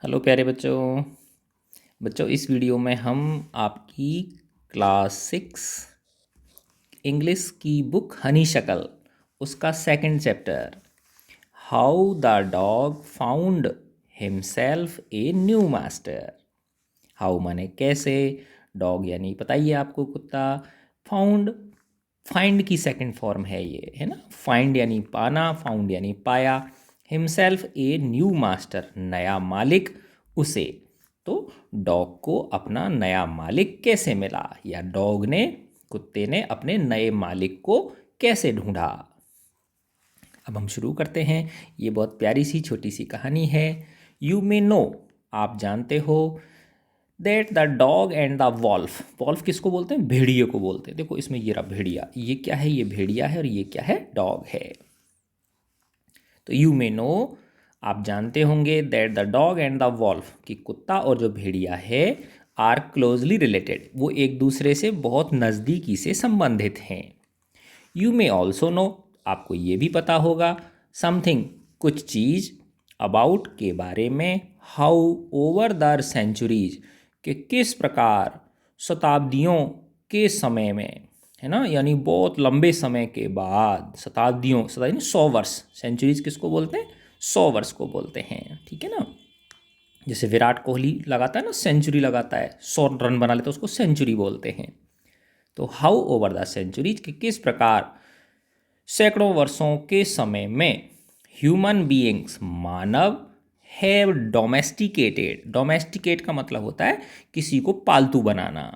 Hello प्यारे बच्चों। इस वीडियो में हम आपकी क्लास 6 इंग्लिश की बुक हनी शकल उसका second chapter how the dog found himself a new master. How माने कैसे, डॉग यानी पता ही है आपको कुत्ता, फाउंड फाइंड की सेकंड फॉर्म है ये, है ना। फाइंड यानी पाना, फाउंड यानी पाया, हिमसेल्फ ए न्यू मास्टर नया मालिक उसे। तो डॉग को अपना नया मालिक कैसे मिला, या डॉग ने, कुत्ते ने अपने नए मालिक को कैसे ढूंढा। अब हम शुरू करते हैं। ये बहुत प्यारी सी छोटी सी कहानी है। यू मे नो, आप जानते हो, that the dog and the wolf. Wolf किसको बोलते हैं? भेड़िए को बोलते हैं। देखो इसमें ये रहा भेड़िया, ये क्या है? ये भेड़िया है और ये क्या है? डॉग है। तो यू मे नो, आप जानते होंगे, that the dog and the wolf, कि कुत्ता और जो भेड़िया है, आर क्लोजली रिलेटेड, वो एक दूसरे से बहुत नज़दीकी से संबंधित हैं। यू मे ऑल्सो नो, आपको ये भी पता होगा, समथिंग कुछ चीज़, अबाउट के बारे में, हाउ ओवर द सेंचुरीज, कि किस प्रकार शताब्दियों के समय में, है ना, यानी बहुत लंबे समय के बाद, शताब्दियों, शताब्दी 100 वर्ष, सेंचुरीज किसको बोलते हैं? 100 वर्ष को बोलते हैं, ठीक है ना। जैसे विराट कोहली लगाता है ना, सेंचुरी लगाता है, 100 रन बना लेता है, उसको सेंचुरी बोलते हैं। तो हाउ ओवर द सेंचुरीज, कि किस प्रकार सैकड़ों वर्षों के समय में human beings, Manav, have domesticated, domesticate का मतलब होता है किसी को पालतू बनाना,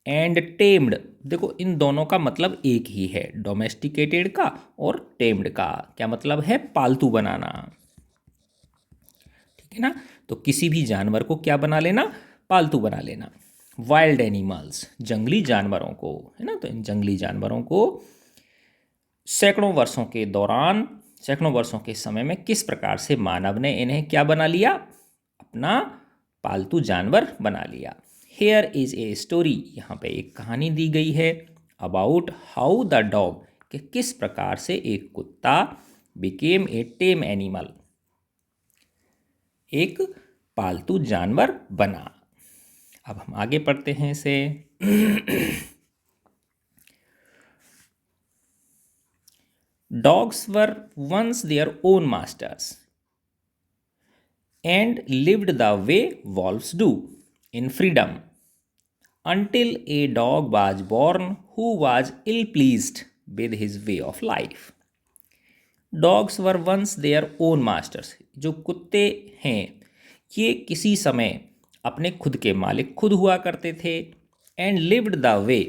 एंड टेम्ड, देखो इन दोनों का मतलब एक ही है, डोमेस्टिकेटेड का और टेम्ड का क्या मतलब है? पालतू बनाना, ठीक है ना। तो किसी भी जानवर को क्या बना लेना? पालतू बना लेना। वाइल्ड एनिमल्स, जंगली जानवरों को, है ना। तो इन जंगली जानवरों को सैकड़ों वर्षों के दौरान, सैकड़ों वर्षों के समय में किस प्रकार से मानव ने इन्हें क्या बना लिया? अपना पालतू जानवर बना लिया। हेयर इज ए स्टोरी, यहाँ पे एक कहानी दी गई है, अबाउट हाउ द डॉग, कि किस प्रकार से एक कुत्ता बिकेम ए टेम एनिमल, एक पालतू जानवर बना। अब हम आगे पढ़ते हैं इसे। Dogs were once their own masters and lived the way wolves do, in freedom, until a dog was born who was ill pleased with his way of life. Dogs were once their own masters. जो कुत्ते हैं ये किसी समय अपने खुद के मालिक खुद हुआ करते थे, एंड लिव्ड द वे,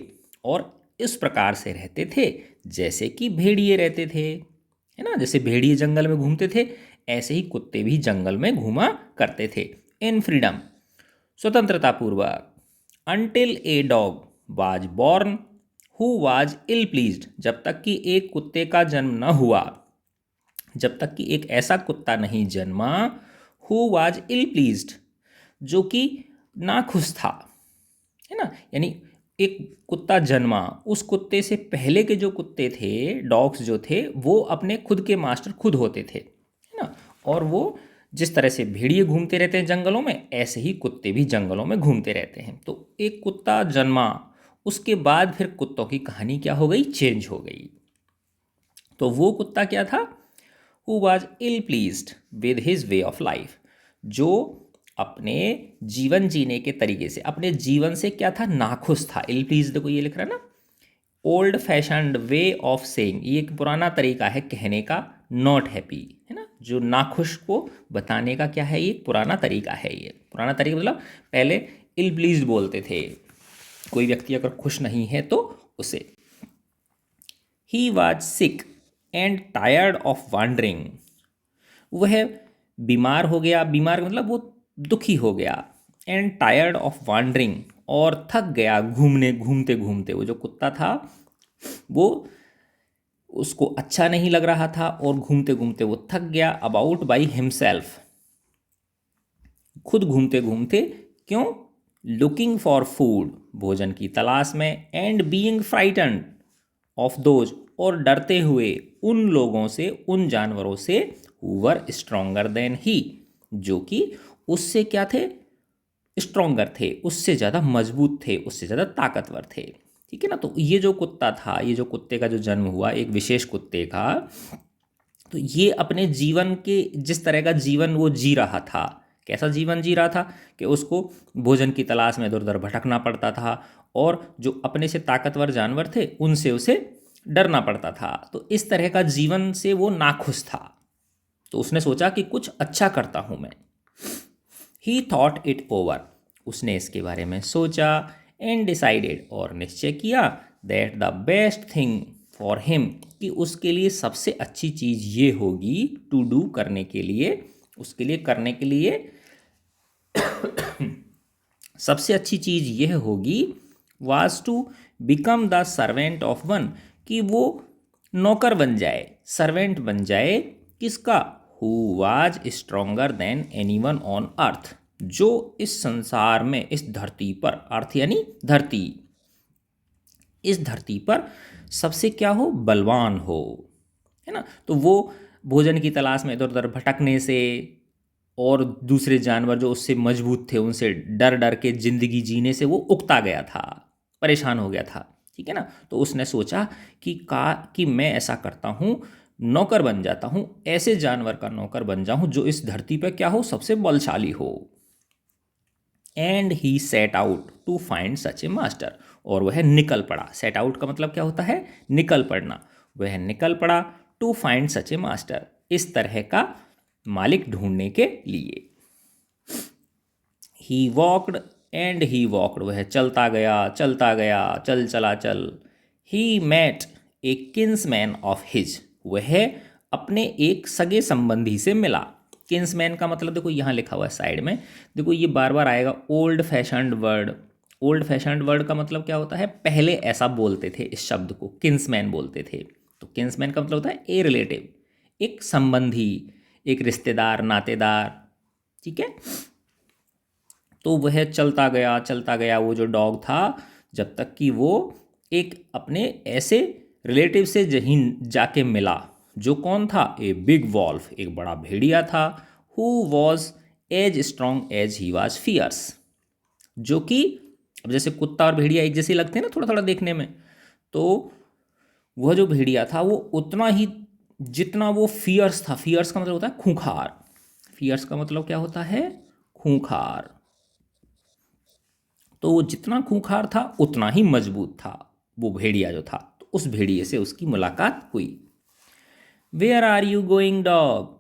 और इस प्रकार से रहते थे जैसे कि भेड़िए रहते थे, है ना। जैसे भेड़िए जंगल में घूमते थे, ऐसे ही कुत्ते भी जंगल में घूमा करते थे, इन फ्रीडम, स्वतंत्रता पूर्वक। Until a dog was born who was ill pleased, जब तक कि एक कुत्ते का जन्म न हुआ, जब तक कि एक ऐसा कुत्ता नहीं जन्मा, हु वाज इल प्लीज्ड, जो कि नाखुश था, है ना। यानी एक कुत्ता जन्मा, उस कुत्ते से पहले के जो कुत्ते थे, डॉग्स जो थे, वो अपने खुद के मास्टर खुद होते थे, है ना। और वो जिस तरह से भेड़िए घूमते रहते हैं जंगलों में, ऐसे ही कुत्ते भी जंगलों में घूमते रहते हैं। तो एक कुत्ता जन्मा, उसके बाद फिर कुत्तों की कहानी क्या हो गई? चेंज हो गई। तो वो कुत्ता क्या था? Who was ill pleased with his way of life, जो अपने जीवन जीने के तरीके से, अपने जीवन से क्या था? नाखुश था। इल प्लीज, देखो ये लिख रहा है ना, old fashioned way of saying, ये एक पुराना तरीका है कहने का, नॉट हैप्पी, है ना। जो नाखुश को बताने का क्या है? ये पुराना तरीका है। ये पुराना तरीका मतलब पहले इल प्लीज बोलते थे, कोई व्यक्ति अगर खुश नहीं है तो उसे। He was sick and tired of wandering, वह बीमार हो गया, बीमार मतलब वो दुखी हो गया, एंड टायर्ड ऑफ वॉन्डरिंग, और थक गया घूमने, घूमते घूमते। वो जो कुत्ता था वो, उसको अच्छा नहीं लग रहा था और घूमते घूमते वो थक गया। अबाउट बाई हिमसेल्फ, खुद घूमते घूमते, क्यों? लुकिंग फॉर फूड, भोजन की तलाश में, and being frightened of those, और डरते हुए उन लोगों से, उन जानवरों से, who were stronger than he, जो कि उससे क्या थे, स्ट्रोंगर थे, उससे ज़्यादा मजबूत थे, उससे ज़्यादा ताकतवर थे। ठीक है ना। तो ये जो कुत्ता था, ये जो कुत्ते का जो जन्म हुआ एक विशेष कुत्ते का, तो ये अपने जीवन के जिस तरह का जीवन वो जी रहा था, कैसा जीवन जी रहा था कि उसको भोजन की तलाश में इधर उधर भटकना पड़ता था, और जो अपने से ताकतवर जानवर थे उनसे उसे डरना पड़ता था। तो इस तरह का जीवन से वो नाखुश था। तो उसने सोचा कि कुछ अच्छा करता हूँ मैं। ही थॉट इट ओवर, उसने इसके बारे में सोचा, एंड डिसाइडेड, और निश्चय किया, that the best thing for him, कि उसके लिए सबसे अच्छी चीज़ ये होगी, टू डू, करने के लिए, उसके लिए करने के लिए सबसे अच्छी चीज़ यह होगी, was to become the servant of one, कि वो नौकर बन जाए, सर्वेंट बन जाए, किसका, who was stronger than anyone on earth, जो इस संसार में, इस धरती पर, अर्थ यानी धरती, इस धरती पर सबसे क्या हो, बलवान हो, है ना। तो वो भोजन की तलाश में इधर उधर भटकने से, और दूसरे जानवर जो उससे मजबूत थे उनसे डर डर के ज़िंदगी जीने से वो उकता गया था, परेशान हो गया था। ठीक है ना। तो उसने सोचा कि मैं ऐसा करता हूँ, नौकर बन जाता हूँ, ऐसे जानवर का नौकर बन जाऊँ जो इस धरती पर क्या हो, सबसे बलशाली हो। And he set out to find such a master, और वह निकल पड़ा। सेट आउट का मतलब क्या होता है, निकल पड़ना। वह निकल पड़ा to find such a master, इस तरह का मालिक ढूंढने के लिए। He walked and he walked, वह चलता गया, चलता गया, चल चला चल। He met a kinsman of his, वह अपने एक सगे संबंधी से मिला। किन्समैन का मतलब देखो यहाँ लिखा हुआ है साइड में, देखो ये बार बार आएगा, old fashioned word. Old fashioned word का मतलब क्या होता है, पहले ऐसा बोलते थे, इस शब्द को किन्समैन बोलते थे। तो किन्समैन का मतलब होता है ए रिलेटिव, एक संबंधी, एक रिश्तेदार, नातेदार। ठीक है। तो वह चलता गया वो जो डॉग था, जब तक कि वो एक अपने ऐसे रिलेटिव से जहीं जाके मिला, जो कौन था, ए बिग वॉल्फ, एक बड़ा भेड़िया था, who was as strong as he was fierce, जो कि अब जैसे कुत्ता और भेड़िया एक जैसे लगते हैं ना थोड़ा थोड़ा देखने में, तो वह जो भेड़िया था वो उतना ही जितना वो फियर्स था। फियर्स का मतलब होता है खूंखार। फियर्स का मतलब क्या होता है, खूंखार। तो वो जितना खूंखार था उतना ही मजबूत था वो भेड़िया जो था। तो उस भेड़िए से उसकी मुलाकात हुई। Where are you going dog,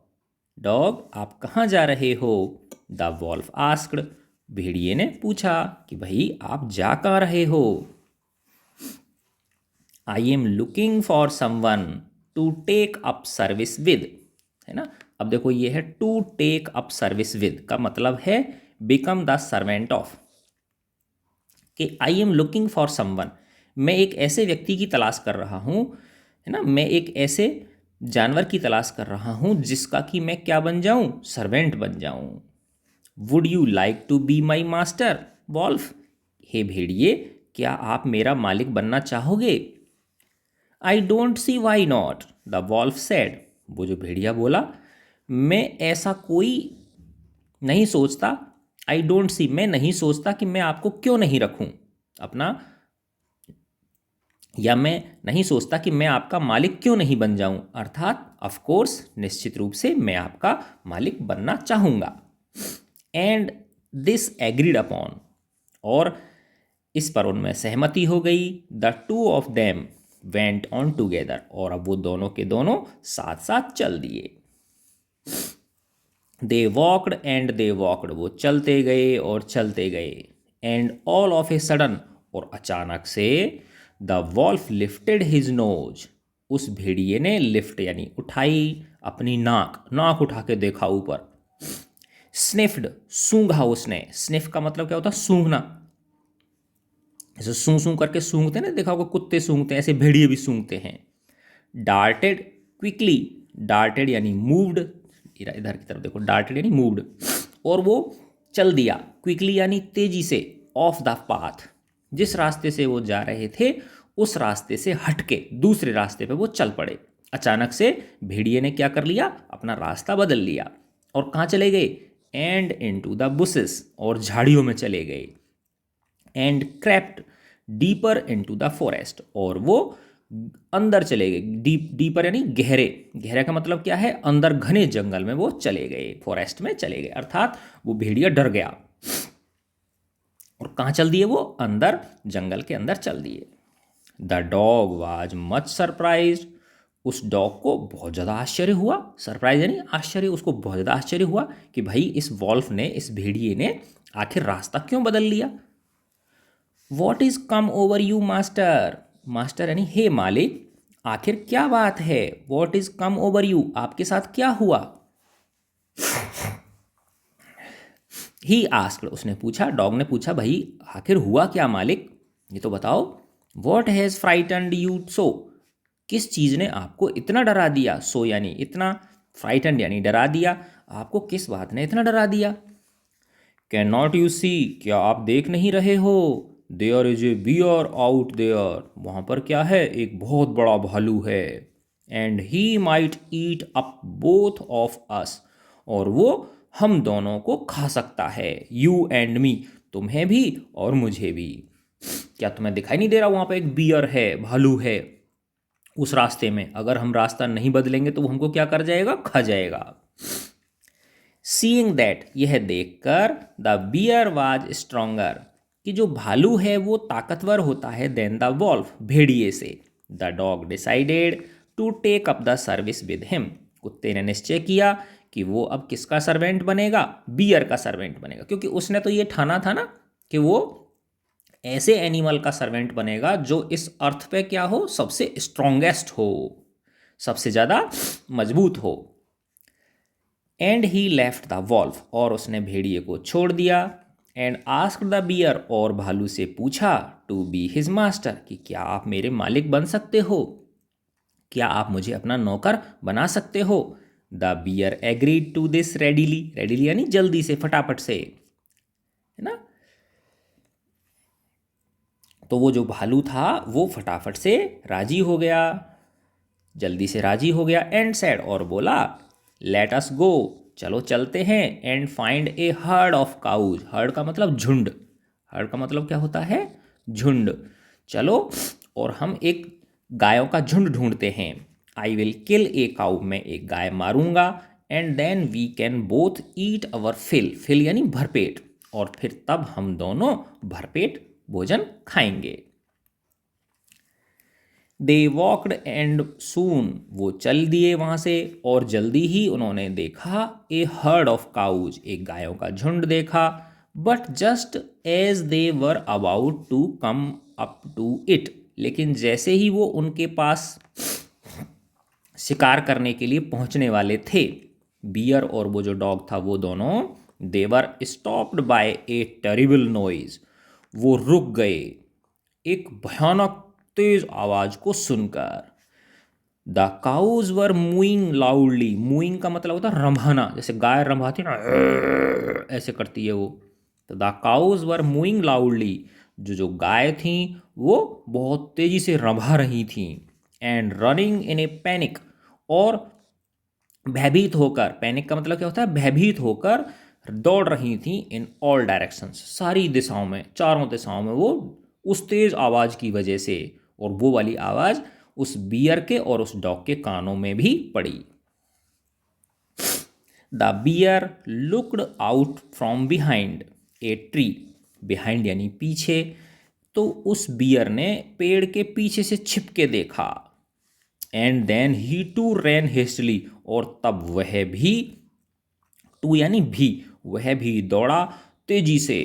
dog आप कहाँ जा रहे हो, द वॉल्फ आस्क्ड, भेड़िए ने पूछा कि भाई आप जा कहाँ रहे हो। I am looking for someone to take up service with, है ना। अब देखो ये है to take up service with का मतलब है बिकम द सर्वेंट ऑफ, कि I am looking for someone, मैं एक ऐसे व्यक्ति की तलाश कर रहा हूँ, है ना, मैं एक ऐसे जानवर की तलाश कर रहा हूँ जिसका कि मैं क्या बन जाऊँ, सर्वेंट बन जाऊँ। Would you like to be my master wolf, हे भेड़िए क्या आप मेरा मालिक बनना चाहोगे। I don't see why not, the wolf said, वो जो भेड़िया बोला, मैं ऐसा कोई नहीं सोचता, आई डोंट सी, मैं नहीं सोचता कि मैं आपको क्यों नहीं रखूं अपना, या मैं नहीं सोचता कि मैं आपका मालिक क्यों नहीं बन जाऊं, अर्थात ऑफ कोर्स, निश्चित रूप से मैं आपका मालिक बनना चाहूंगा। एंड दिस एग्रीड अपॉन, और इस पर उनमें सहमति हो गई। The two of them went on together, और अब वो दोनों के दोनों साथ साथ चल दिए। They walked and they walked, वो चलते गए और चलते गए। And all of a sudden, और अचानक से, the wolf lifted his nose, उस भेड़िए ने लिफ्ट यानी उठाई अपनी नाक, नाक उठा के देखा ऊपर। स्निफ्ड, सूंघा उसने। स्निफ का मतलब क्या होता है, सूंघना। ऐसे सूं सूं करके सूंघते ना, देखा होगा कुत्ते सूंघते हैं, ऐसे भेड़िए भी सूंघते हैं। डार्टेड क्विकली, डार्टेड यानी मूव्ड, इधर की तरफ देखो, डार्टेड यानी मूव्ड, और वो चल दिया, क्विकली यानी तेजी से, ऑफ द पाथ, जिस रास्ते से वो जा रहे थे उस रास्ते से हटके दूसरे रास्ते पे वो चल पड़े। अचानक से भेड़िए ने क्या कर लिया, अपना रास्ता बदल लिया, और कहाँ चले गए, एंड इनटू द बुशेस, और झाड़ियों में चले गए, and crept deeper into the forest, और वो अंदर चले गए, डीपर यानी गहरे, गहरे का मतलब क्या है, अंदर घने जंगल में वो चले गए, फॉरेस्ट में चले गए, अर्थात वो भेड़िया डर गया और कहाँ चल दिए, वो अंदर जंगल के अंदर चल दिए। The dog was much surprise, उस डॉग को बहुत ज़्यादा आश्चर्य हुआ, सरप्राइज यानी आश्चर्य, उसको बहुत ज़्यादा आश्चर्य हुआ कि भाई इस वॉल्फ ने, इस भेड़िए ने आखिर रास्ता क्यों बदल लिया। What is come over you master, master यानी हे मालिक, आखिर क्या बात है, what is come over you, आपके साथ क्या हुआ। ही आस्क्ड, उसने पूछा, डॉग ने पूछा, भाई आखिर हुआ क्या मालिक, ये तो बताओ। What has frightened you so, किस चीज़ ने आपको इतना डरा दिया, सो यानी इतना, फ्राइटनड यानी डरा दिया, आपको किस बात ने इतना डरा दिया। कैन नॉट यू सी, क्या आप देख नहीं रहे हो, there is a bear out there, वहाँ पर क्या है, एक बहुत बड़ा भालू है, and he might eat up both of us, और वो हम दोनों को खा सकता है, यू एंड मी, तुम्हें भी और मुझे भी। क्या तुम्हें दिखाई नहीं दे रहा, वहाँ पे एक बियर है, भालू है उस रास्ते में, अगर हम रास्ता नहीं बदलेंगे तो वो हमको क्या कर जाएगा, खा जाएगा। सीइंग दैट, यह देखकर, द बियर वाज स्ट्रोंगर, कि जो भालू है वो ताकतवर होता है, देन द वॉल्फ, भेड़िए से। The dog decided to take up the service with him, कुत्ते ने निश्चय किया कि वो अब किसका सर्वेंट बनेगा, बियर का सर्वेंट बनेगा, क्योंकि उसने तो ये ठाना था ना कि वो ऐसे एनिमल का सर्वेंट बनेगा जो इस अर्थ पे क्या हो, सबसे स्ट्रोंगेस्ट हो, सबसे ज़्यादा मजबूत हो। And he left the wolf, और उसने भेड़िए को छोड़ दिया, एंड आस्क्ड द बियर, और भालू से पूछा, टू बी हिज मास्टर, कि क्या आप मेरे मालिक बन सकते हो, क्या आप मुझे अपना नौकर बना सकते हो। The bear agreed to this readily, readily यानी जल्दी से, फटाफट से, है ना। तो वो जो भालू था वो फटाफट से राजी हो गया, जल्दी से राजी हो गया, एंड सेड, और बोला, लेट अस गो, चलो चलते हैं, and find A heard of cows, heard का मतलब झुंड, हर्ड का मतलब क्या होता है, झुंड, चलो और हम एक गायों का झुंड ढूंढते हैं। I will kill a cow, मैं एक गाय मारूंगा, and then we can both eat our fill, fill यानी भरपेट, और फिर तब हम दोनों भरपेट भोजन खाएंगे। दे वॉकड एंड सून, वो चल दिए वहाँ से, और जल्दी ही उन्होंने देखा, ए हर्ड ऑफ काउज, एक गायों का झुंड देखा, but just as they were about to come up to it, लेकिन जैसे ही वो उनके पास शिकार करने के लिए पहुंचने वाले थे, बियर और वो जो डॉग था वो दोनों, they were stopped by a terrible noise, वो रुक गए एक भयानक तेज आवाज को सुनकर। The cows were mooing loudly, mooing का मतलब होता है रंभाना, जैसे गाय रंभाती है ना, ऐसे करती है वो, तो the cows were mooing loudly, जो जो गाय थी वो बहुत तेजी से रंभा रही थी, and running in A panic, और भयभीत होकर, पैनिक का मतलब क्या होता है, भयभीत होकर दौड़ रही थी, इन ऑल डायरेक्शंस, सारी दिशाओं में, चारों दिशाओं में, वो उस तेज आवाज की वजह से, और वो वाली आवाज उस बियर के और उस डॉग के कानों में भी पड़ी। The bear looked out from behind a tree, behind यानी पीछे, तो उस बियर ने पेड़ के पीछे से छिप के देखा, and then he too ran hastily, और तब वह भी, टू यानी भी, वह भी दौड़ा तेजी से,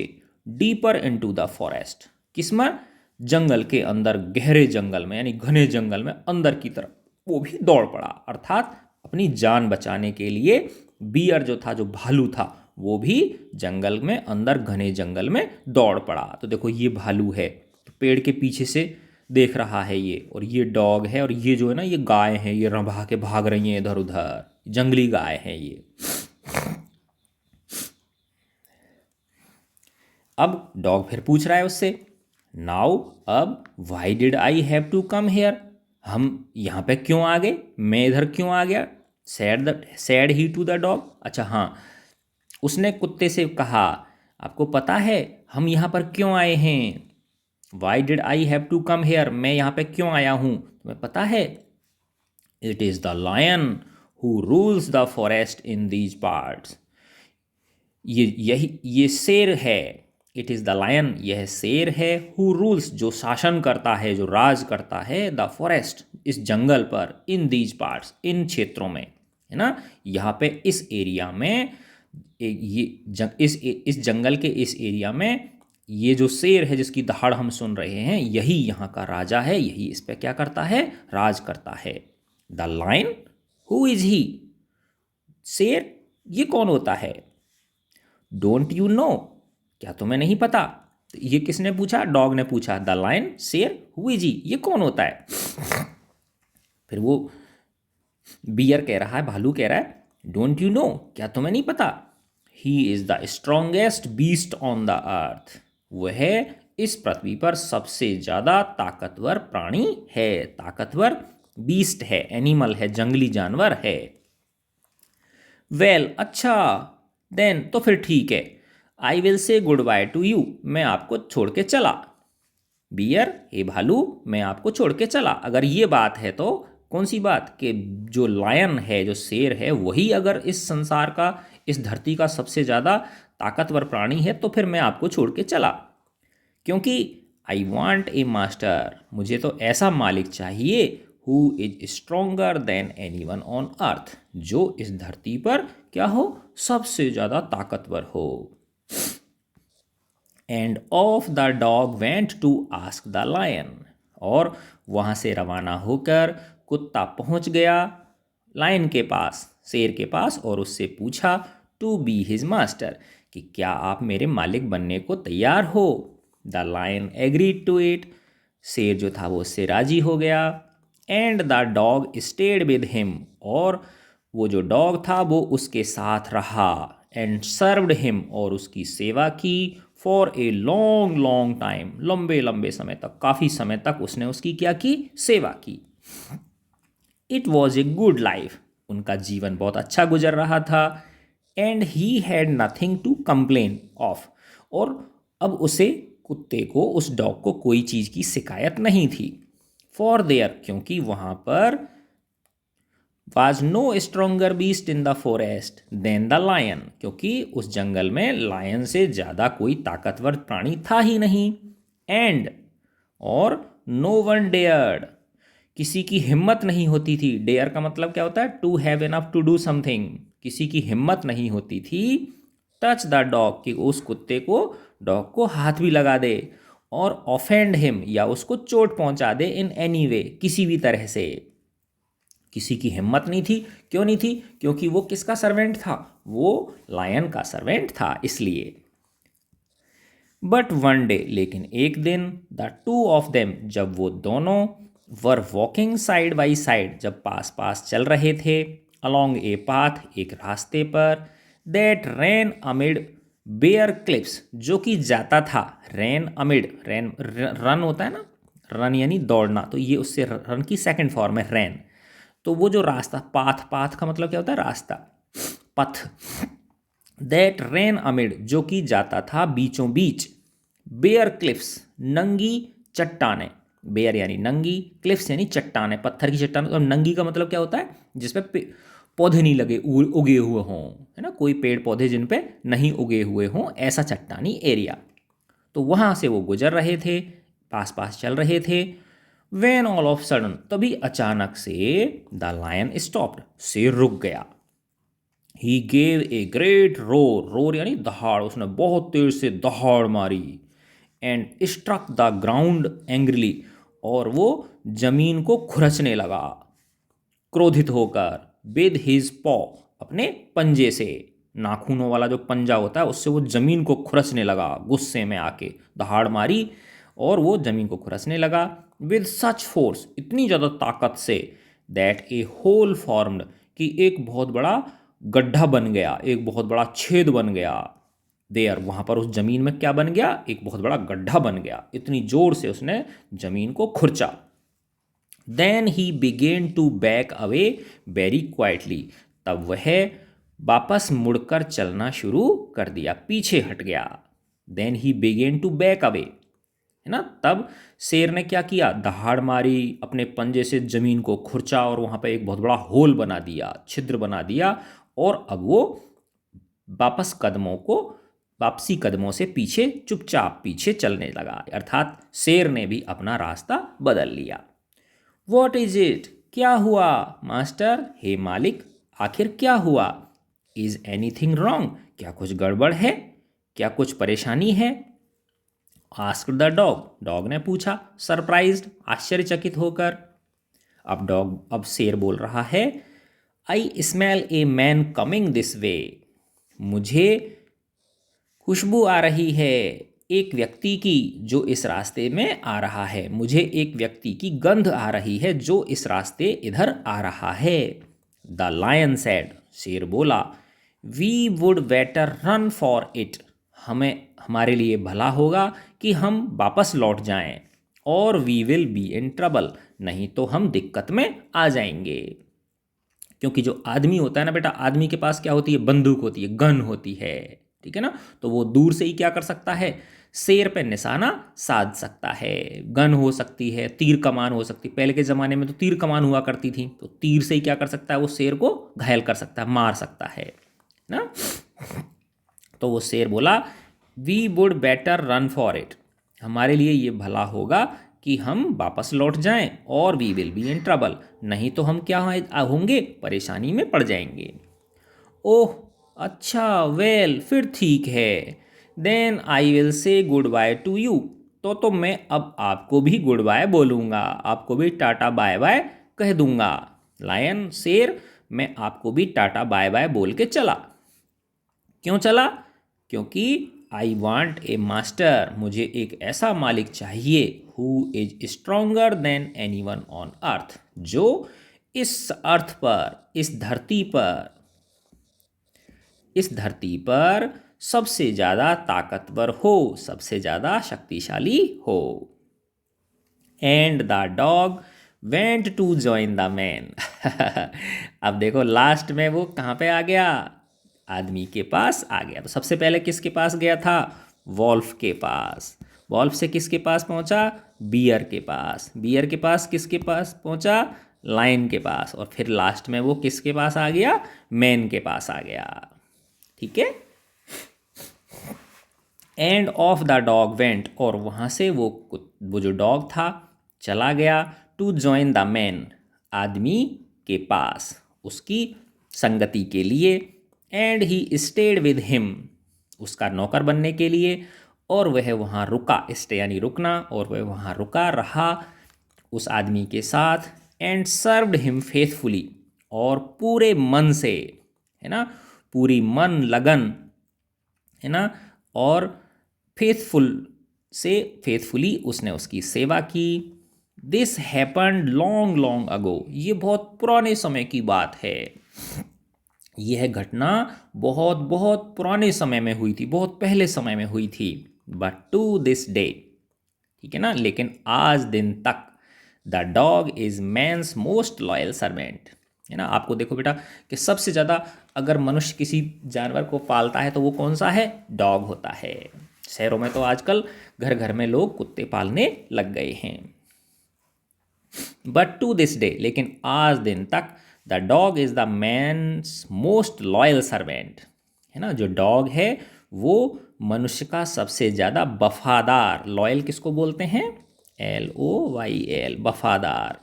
डीपर इनटू द फॉरेस्ट, किसमें, जंगल के अंदर, गहरे जंगल में यानी घने जंगल में अंदर की तरफ वो भी दौड़ पड़ा, अर्थात अपनी जान बचाने के लिए बियर जो था, जो भालू था, वो भी जंगल में अंदर, घने जंगल में दौड़ पड़ा। तो देखो ये भालू है, तो पेड़ के पीछे से देख रहा है ये, और ये डॉग है, और ये जो है ना, ये गाय है, ये रंभा के भाग रही हैं इधर उधर, जंगली गाय है ये। अब डॉग फिर पूछ रहा है उससे, नाउ अब, why did I have to come here, हम यहाँ पे क्यों आ गए, मैं इधर क्यों आ गया, said he to the dog, अच्छा हाँ, उसने कुत्ते से कहा, आपको पता है हम यहाँ पर क्यों आए हैं? Why did I have to come here, मैं यहाँ पे क्यों आया हूँ, तुम्हें पता है? It is the lion who rules the forest in these parts, ये शेर है। इट इज़ द लायन, यह शेर है, हु रूल्स, जो शासन करता है, जो राज करता है, द फॉरेस्ट, इस जंगल पर, इन दीज पार्ट्स, इन क्षेत्रों में, है ना। यहाँ पे इस एरिया में इस जंगल के इस एरिया में ये जो शेर है जिसकी दहाड़ हम सुन रहे हैं, यही यहाँ का राजा है, यही इस पे क्या करता है, राज करता है। The lion, who is he, शेर ये कौन होता है? डोंट यू नो, क्या तुम्हें नहीं पता? तो ये किसने पूछा? डॉग ने पूछा। द लायन, शेर, हु इज ही, ये कौन होता है? फिर वो बियर कह रहा है, भालू कह रहा है, डोंट यू नो, क्या तुम्हें नहीं पता? He is the strongest beast on the earth, वह इस पृथ्वी पर सबसे ज्यादा ताकतवर प्राणी है, ताकतवर बीस्ट है, एनिमल है, जंगली जानवर है। वेल, अच्छा, देन, तो फिर ठीक है, आई will say goodbye to you, मैं आपको छोड़ के चला। बियर, हे भालू, मैं आपको छोड़ के चला। अगर ये बात है तो कौन सी बात? कि जो लायन है, जो शेर है, वही अगर इस संसार का, इस धरती का सबसे ज़्यादा ताकतवर प्राणी है, तो फिर मैं आपको छोड़ के चला। क्योंकि आई वॉन्ट ए मास्टर, मुझे तो ऐसा मालिक चाहिए, who is stronger than anyone on earth, जो इस धरती पर क्या हो, सबसे ज़्यादा ताकतवर हो। And off the dog went to ask the lion, और वहाँ से रवाना होकर कुत्ता पहुँच गया लायन के पास, शेर के पास, और उससे पूछा, टू बी हिज मास्टर, कि क्या आप मेरे मालिक बनने को तैयार हो? The lion agreed to it, शेर जो था वो उससे राजी हो गया। And the dog stayed with him, और वो जो डॉग था वो उसके साथ रहा। एंड सर्व्ड हिम, और उसकी सेवा की। For a long long time, लंबे लंबे समय तक, काफ़ी समय तक उसने उसकी क्या की, सेवा की। It was a good life, उनका जीवन बहुत अच्छा गुजर रहा था। And he had nothing to complain of, और अब उसे, कुत्ते को, उस डॉग को कोई चीज़ की शिकायत नहीं थी। फॉर देयर, क्योंकि वहाँ पर was no stronger beast in the forest than the lion, क्योंकि उस जंगल में लायन से ज़्यादा कोई ताकतवर प्राणी था ही नहीं। एंड, और नो वन डेयर्ड, किसी की हिम्मत नहीं होती थी। डेयर का मतलब क्या होता है? To have enough to do something, किसी की हिम्मत नहीं होती थी। टच द डॉग, कि उस कुत्ते को, डॉग को हाथ भी लगा दे, और ऑफेंड हिम, या उसको चोट पहुंचा दे, इन एनी वे, किसी भी तरह से। किसी की हिम्मत नहीं थी। क्यों नहीं थी? क्योंकि वो किसका सर्वेंट था? वो लायन का सर्वेंट था, इसलिए। बट वन डे, लेकिन एक दिन, द टू ऑफ देम, जब वो दोनों, were walking side by side, जब पास पास चल रहे थे, अलॉन्ग ए पाथ, एक रास्ते पर, that ran amid bare cliffs, जो कि जाता था, रैन अमिड, रैन रन होता है ना, रन यानी दौड़ना, तो ये उससे रन की सेकंड फॉर्म है, रैन। तो वो जो रास्ता, पाथ, पाथ का मतलब क्या होता है? रास्ता, पथ। दैट रैन अमिड, जो कि जाता था बीचों बीच, बेयर क्लिफ्स, नंगी चट्टाने, बेयर यानी नंगी, क्लिफ्स यानी चट्टाने, पत्थर की चट्टान। और नंगी का मतलब क्या होता है? जिसपे पौधे नहीं लगे, उगे हुए हों, है ना, कोई पेड़ पौधे जिन पे नहीं उगे हुए हों, ऐसा चट्टानी एरिया। तो वहाँ से वो गुजर रहे थे, पास पास चल रहे थे। वेन ऑल ऑफ सडन, तभी अचानक से, द लायन स्टॉप्ड, शेर रुक गया। He gave a great roar, roar यानी दहाड़, उसने बहुत तेज से दहाड़ मारी। And struck the ground angrily, और वो जमीन को खुरचने लगा, क्रोधित होकर। विद हिज पॉ, अपने पंजे से, नाखूनों वाला जो पंजा होता है उससे वो जमीन को खुरचने लगा, गुस्से में आके दहाड़ मारी और वो जमीन को खुरचने लगा। विद सच फोर्स, इतनी ज़्यादा ताकत से, दैट ए होल फॉर्म्ड, कि एक बहुत बड़ा गड्ढा बन गया, एक बहुत बड़ा छेद बन गया। देयर, वहाँ पर उस जमीन में क्या बन गया? एक बहुत बड़ा गड्ढा बन गया, इतनी जोर से उसने जमीन को खुरचा। Then he began to back away very quietly, तब वह वापस मुड़कर चलना शुरू कर दिया, पीछे हट गया। Then he began to back away, है ना। तब शेर ने क्या किया, दहाड़ मारी, अपने पंजे से जमीन को खुरचा और वहां पे एक बहुत बड़ा होल बना दिया, छिद्र बना दिया, और अब वो वापसी कदमों से पीछे चुपचाप पीछे चलने लगा, अर्थात शेर ने भी अपना रास्ता बदल लिया। वॉट इज इट, क्या हुआ मास्टर, हे मालिक, आखिर क्या हुआ। इज एनीथिंग रॉन्ग, क्या कुछ गड़बड़ है, क्या कुछ परेशानी है। आस्क्ड द डॉग, डॉग ने पूछा, सरप्राइज्ड, आश्चर्यचकित होकर। अब शेर बोल रहा है, I smell a man coming this way, मुझे खुशबू आ रही है एक व्यक्ति की जो इस रास्ते में आ रहा है, मुझे एक व्यक्ति की गंध आ रही है जो इस रास्ते इधर आ रहा है। द लायन सेड, शेर बोला, we would better run for it, हमारे लिए भला होगा कि हम वापस लौट जाएं, और we will be in trouble, नहीं तो हम दिक्कत में आ जाएंगे। क्योंकि जो आदमी होता है ना बेटा, आदमी के पास क्या होती है, बंदूक होती है, गन होती है, ठीक है ना। तो वो दूर से ही क्या कर सकता है, शेर पे निशाना साध सकता है। गन हो सकती है, तीर कमान हो सकती है, पहले के ज़माने में तो तीर कमान हुआ करती थी, तो तीर से ही क्या कर सकता है, वो शेर को घायल कर सकता है, मार सकता है ना। तो वो शेर बोला, we would better run for it, हमारे लिए ये भला होगा कि हम वापस लौट जाएं, और we will be in trouble, नहीं तो हम क्या होंगे, परेशानी में पड़ जाएंगे। ओह अच्छा, वेल फिर ठीक है, then I will say goodbye to you, तो मैं अब आपको भी गुड बाय बोलूँगा, आपको भी टाटा बाय बाय कह दूंगा। लायन, शेर, मैं आपको भी टाटा बाय बाय बोल के चला। क्यों चला, क्योंकि आई वॉन्ट ए मास्टर, मुझे एक ऐसा मालिक चाहिए, who is stronger than anyone on earth, जो इस अर्थ पर, इस धरती पर सबसे ज़्यादा ताकतवर हो, सबसे ज़्यादा शक्तिशाली हो। And the dog went to join the man. अब देखो लास्ट में वो कहाँ पे आ गया, आदमी के पास आ गया। तो सबसे पहले किसके पास गया था, वॉल्फ के पास। वॉल्फ से किसके पास पहुंचा, बियर के पास। बियर के पास किसके पास पहुंचा, लायन के पास। और फिर लास्ट में वो किसके पास आ गया, मैन के पास आ गया, ठीक है। And off the dog went, और वहाँ से वो जो डॉग था चला गया, टू जॉइन द मैन, आदमी के पास, उसकी संगति के लिए। And he stayed with him, उसका नौकर बनने के लिए, और वह वहाँ रुका, स्टे यानी रुकना, और वह वहाँ रुका रहा उस आदमी के साथ। एंड सर्व्ड हिम फेथफुली, और पूरे मन से, है ना, पूरी मन लगन, है ना, और फेथफुली उसने उसकी सेवा की। This happened long long ago, ये बहुत पुराने समय की बात है, यह घटना बहुत बहुत पुराने समय में हुई थी, बहुत पहले समय में हुई थी। बट टू दिस डे, ठीक है ना, लेकिन आज दिन तक, the dog is man's most loyal servant, है ना। आपको देखो बेटा कि सबसे ज़्यादा अगर मनुष्य किसी जानवर को पालता है तो वो कौन सा है, डॉग होता है। शहरों में तो आजकल घर घर में लोग कुत्ते पालने लग गए हैं। बट टू दिस डे, लेकिन आज दिन तक, the dog is the man's most loyal servant, है ना। जो डॉग है वो मनुष्य का सबसे ज़्यादा वफादार, लॉयल किसको बोलते हैं, LOYAL, वफादार,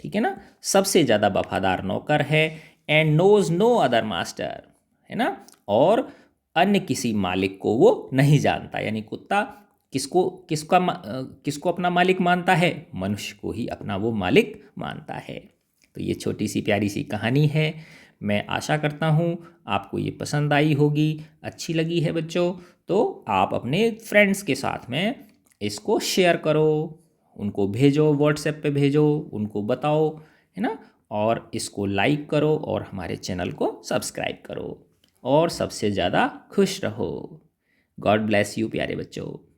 ठीक है ना, सबसे ज़्यादा वफादार नौकर है। And knows no other master, है ना, और अन्य किसी मालिक को वो नहीं जानता, यानी कुत्ता किसको अपना मालिक मानता है, मनुष्य को ही अपना वो मालिक मानता है। तो ये छोटी सी प्यारी सी कहानी है। मैं आशा करता हूँ आपको ये पसंद आई होगी, अच्छी लगी है बच्चों। तो आप अपने फ्रेंड्स के साथ में इसको शेयर करो, उनको भेजो, व्हाट्सएप पे भेजो, उनको बताओ, है ना। और इसको लाइक करो और हमारे चैनल को सब्सक्राइब करो, और सबसे ज़्यादा खुश रहो। गॉड ब्लेस यू प्यारे बच्चों।